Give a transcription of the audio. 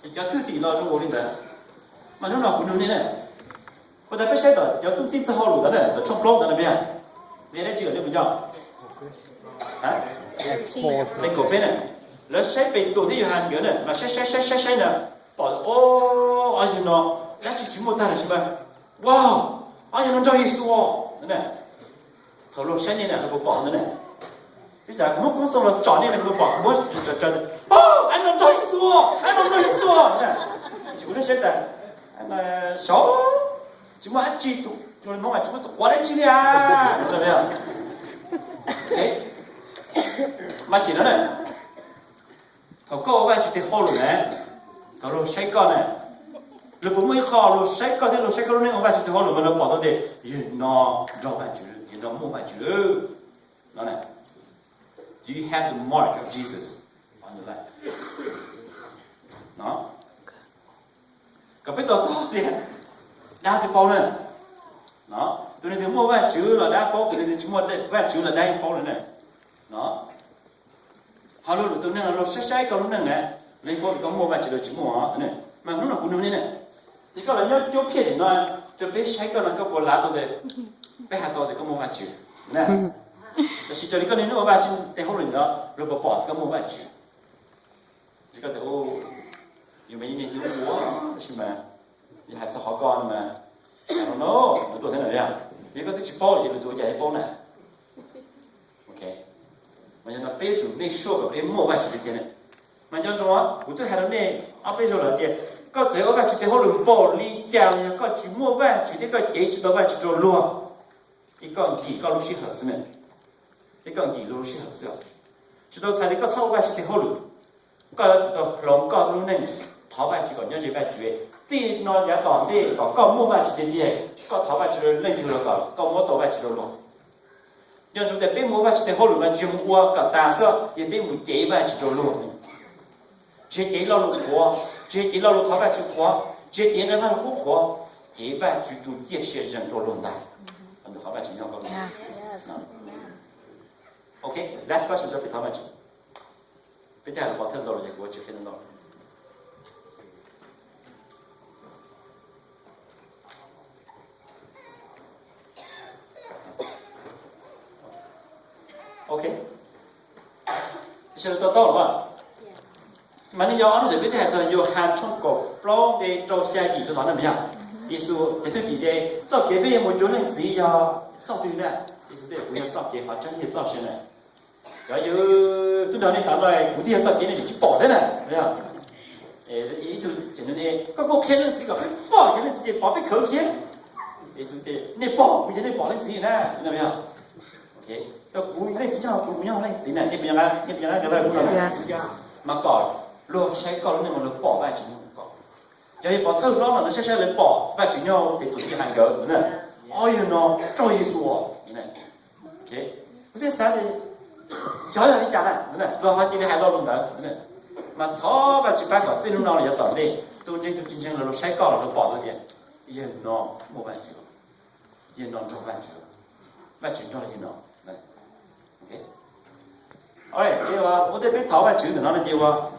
叫土地了中国人的，嘛侬老古农呢，不但不晓得叫东金子好路的呢，冲不的那边，原来几个对不叫？啊？那个边呢？那谁被多的有喊个呢？那谁呢？报哦，哎呀喏，那就这么大了是吧？哇，哎呀能找意思哦，呢？头路谁呢？那个报的呢？为啥？我公司了找你那个报，我这哦，俺能找意思哦，俺能找意思哦，呢？就我现在，那小，怎么还嫉妒？就是弄完怎么过来几呀？怎么样？哎，嘛记得呢？头高外去的好路呢，头路谁高呢？如果没好路，谁高的路，谁高路呢？我外去的好路，我能跑到的，人闹绕外去，人闹莫外去，那呢 ？Do you have the mark of Jesus on your life? 喏，个别到的，哪个包呢？喏，对你的莫外去了，哪包？对你的莫的外去了，哪一包了呢？喏。好了，都那了，谁搞了那呢？你搞个莫外去了，怎么啊？呢？嘛，弄了不弄的呢？你搞了要骗人呢，就别谁搞了个我拿到的，别还到的个莫外去，呢？是叫你个人莫外去，得好人了，如果报个莫外去，这个都有没一年有我是吗？你孩子好高的吗 ？I don't know， 我多在哪样？一个都去报，一个都加一报呢。OK。我讲那背住没说个背莫外去的点呢，我讲中啊，我都还到那啊背着了的，搞最后外去的好人包里家里搞去莫外去的个节去到外去做路，你讲地搞路是合适呢，你讲地路是合适啊，知道才你搞超外去的好人，搞知道龙搞路呢，逃外去个人家外去，这那人当地搞莫外去的点，搞逃外去的人头了搞莫到外去的路。要说在北莫外去的好路嘛，就我个大少也北莫这外去的路，这这老路过，这这老路逃外去过，这这那路不过，这外去都这些人都弄的，很多好外去要搞。OK，last question 就被逃外去，被带了跑特走了，结果就看得到。OK， 现在到了吧？嘛，你要按照这边的就要喊通过，不然的做下地都哪能样？意思这头地的做这边我就能自己要做对呢，意思对不要做给好整体做些呢。还有都哪里打来，固定要做给你去保的呢，对吧？一头真的呢，个个骗人这个保给你自己保被扣钱，意思的你保，不是你保你自己呢，怎么样 ？OK。要古那只叫古苗那只呢，你不要那个那古了，嘛搞，若谁搞了那么多包外去搞，要一包头上了，那些人包外去鸟给土地喊狗，呢，哎呀喏，找意思哦，呢，OK， 我这啥的，小小的讲呢，呢，老好几的还老弄头，呢，嘛他外去办搞，这种闹了要倒的，都这都真正了，谁搞了都包着点，也喏，没外去了，也喏找外去了，外去找也喏。OK， alright， 接话，我这边头发就在哪里接话？